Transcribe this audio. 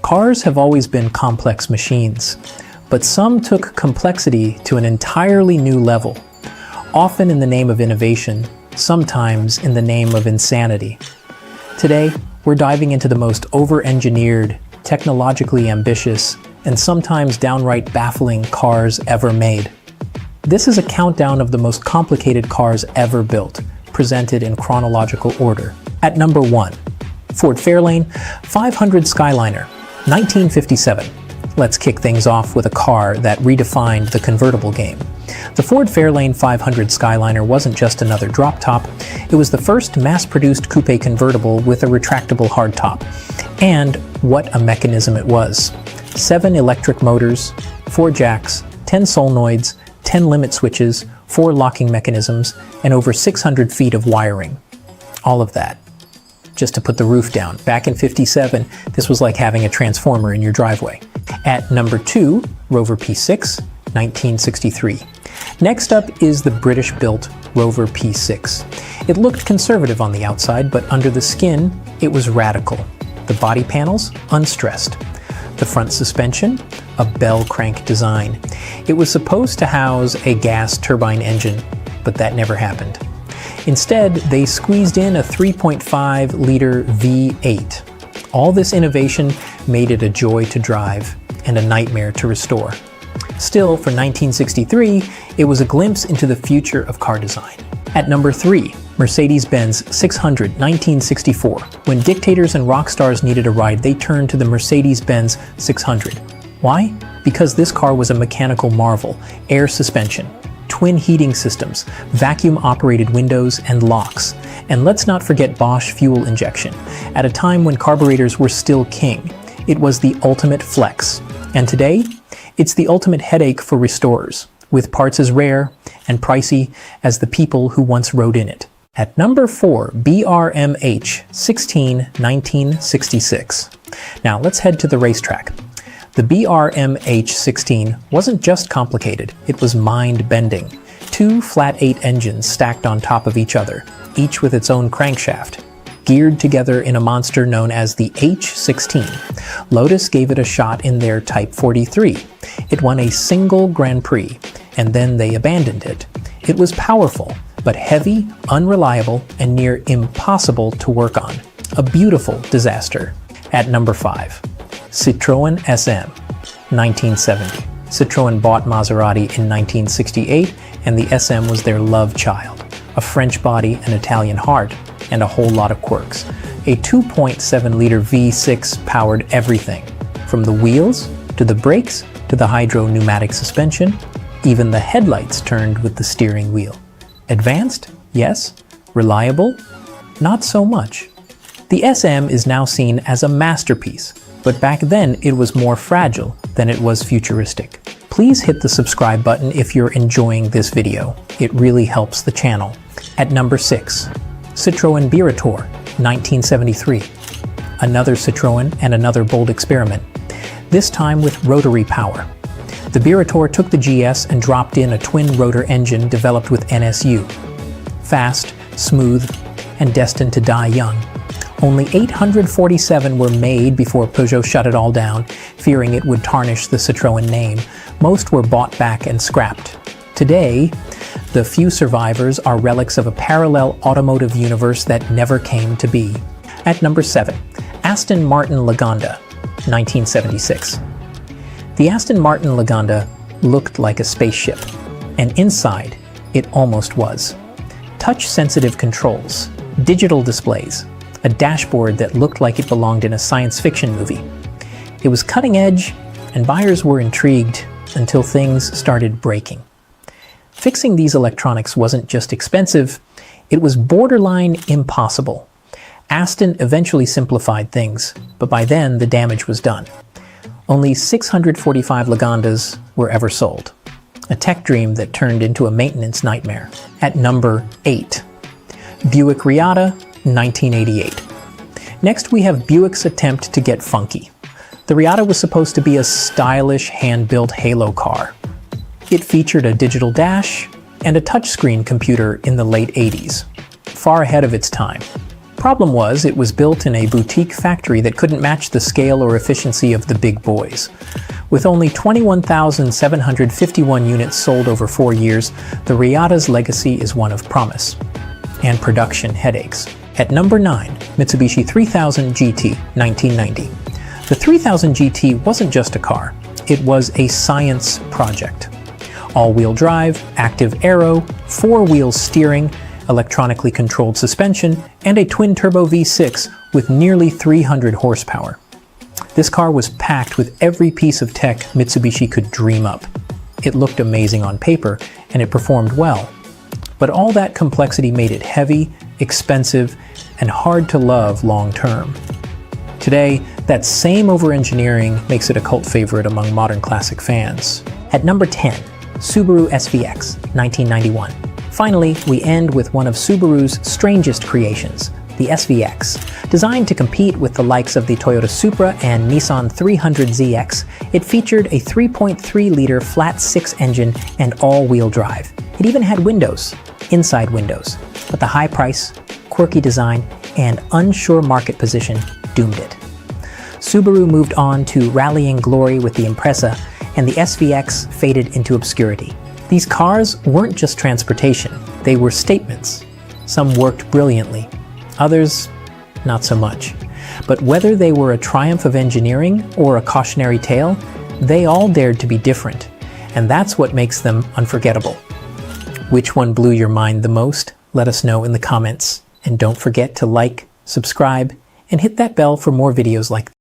Cars have always been complex machines, but some took complexity to an entirely new level, often in the name of innovation, sometimes in the name of insanity. Today, we're diving into the most over-engineered, technologically ambitious, and sometimes downright baffling cars ever made. This is a countdown of the most complicated cars ever built, presented in chronological order. At number 1, Ford Fairlane 500 Skyliner, 1957. Let's kick things off with a car that redefined the convertible game. The Ford Fairlane 500 Skyliner wasn't just another drop top, it was the first mass-produced coupe convertible with a retractable hardtop. And what a mechanism it was. 7 electric motors, 4 jacks, 10 solenoids, 10 limit switches, 4 locking mechanisms, and over 600 feet of wiring. All of that just to put the roof down. Back in '57, this was like having a transformer in your driveway. At number 2, Rover P6, 1963. Next up is the British-built Rover P6. It looked conservative on the outside, but under the skin, it was radical. The body panels, unstressed. The front suspension, a bell crank design. It was supposed to house a gas turbine engine, but that never happened. Instead, they squeezed in a 3.5-liter V8. All this innovation made it a joy to drive and a nightmare to restore. Still, for 1963, it was a glimpse into the future of car design. At number 3, Mercedes-Benz 600, 1964. When dictators and rock stars needed a ride, they turned to the Mercedes-Benz 600. Why? Because this car was a mechanical marvel. Air suspension, twin heating systems, vacuum-operated windows, and locks. And let's not forget Bosch fuel injection. At a time when carburetors were still king, it was the ultimate flex. And today, it's the ultimate headache for restorers, with parts as rare and pricey as the people who once rode in it. At number 4, BRMH 16, 1966. Now let's head to the racetrack. The BRMH 16 wasn't just complicated, it was mind-bending. 2 flat-8 engines stacked on top of each other, each with its own crankshaft, geared together in a monster known as the H16. Lotus gave it a shot in their Type 43. It won a single Grand Prix, and then they abandoned it. It was powerful, but heavy, unreliable, and near impossible to work on. A beautiful disaster. At number 5, Citroën SM, 1970. Citroën bought Maserati in 1968, and the SM was their love child. A French body, an Italian heart, and a whole lot of quirks. A 2.7-liter V6 powered everything, from the wheels, to the brakes, to the hydro-pneumatic suspension. Even the headlights turned with the steering wheel. Advanced? Yes. Reliable? Not so much. The SM is now seen as a masterpiece, but back then it was more fragile than it was futuristic. Please hit the subscribe button if you're enjoying this video. It really helps the channel. At number 6, Citroën Birator, 1973. Another Citroën and another bold experiment, this time with rotary power. The Birator took the GS and dropped in a twin-rotor engine developed with NSU. Fast, smooth, and destined to die young. Only 847 were made before Peugeot shut it all down, fearing it would tarnish the Citroën name. Most were bought back and scrapped. Today, the few survivors are relics of a parallel automotive universe that never came to be. At number 7, Aston Martin Lagonda, 1976. The Aston Martin Lagonda looked like a spaceship, and inside, it almost was. Touch-sensitive controls, digital displays, a dashboard that looked like it belonged in a science fiction movie. It was cutting edge, and buyers were intrigued until things started breaking. Fixing these electronics wasn't just expensive, it was borderline impossible. Aston eventually simplified things, but by then the damage was done. Only 645 Lagondas were ever sold. A tech dream that turned into a maintenance nightmare. At number 8, Buick Reatta, 1988. Next we have Buick's attempt to get funky. The Reatta was supposed to be a stylish, hand-built halo car. It featured a digital dash and a touchscreen computer in the late 80s, far ahead of its time. Problem was, it was built in a boutique factory that couldn't match the scale or efficiency of the big boys. With only 21,751 units sold over 4 years, the Reatta's legacy is one of promise and production headaches. At number 9, Mitsubishi 3000 GT, 1990. The 3000 GT wasn't just a car, it was a science project. All-wheel drive, active aero, 4-wheel steering, electronically controlled suspension, and a twin-turbo V6 with nearly 300 horsepower. This car was packed with every piece of tech Mitsubishi could dream up. It looked amazing on paper, and it performed well. But all that complexity made it heavy, expensive, and hard to love long-term. Today, that same over-engineering makes it a cult favorite among modern classic fans. At number 10, Subaru SVX, 1991. Finally, we end with one of Subaru's strangest creations, the SVX. Designed to compete with the likes of the Toyota Supra and Nissan 300ZX, it featured a 3.3-liter flat-6 engine and all-wheel drive. It even had windows, inside windows, but the high price, quirky design, and unsure market position doomed it. Subaru moved on to rallying glory with the Impreza, and the SVX faded into obscurity. These cars weren't just transportation, they were statements. Some worked brilliantly, others not so much. But whether they were a triumph of engineering or a cautionary tale, they all dared to be different, and that's what makes them unforgettable. Which one blew your mind the most? Let us know in the comments. And don't forget to like, subscribe, and hit that bell for more videos like this.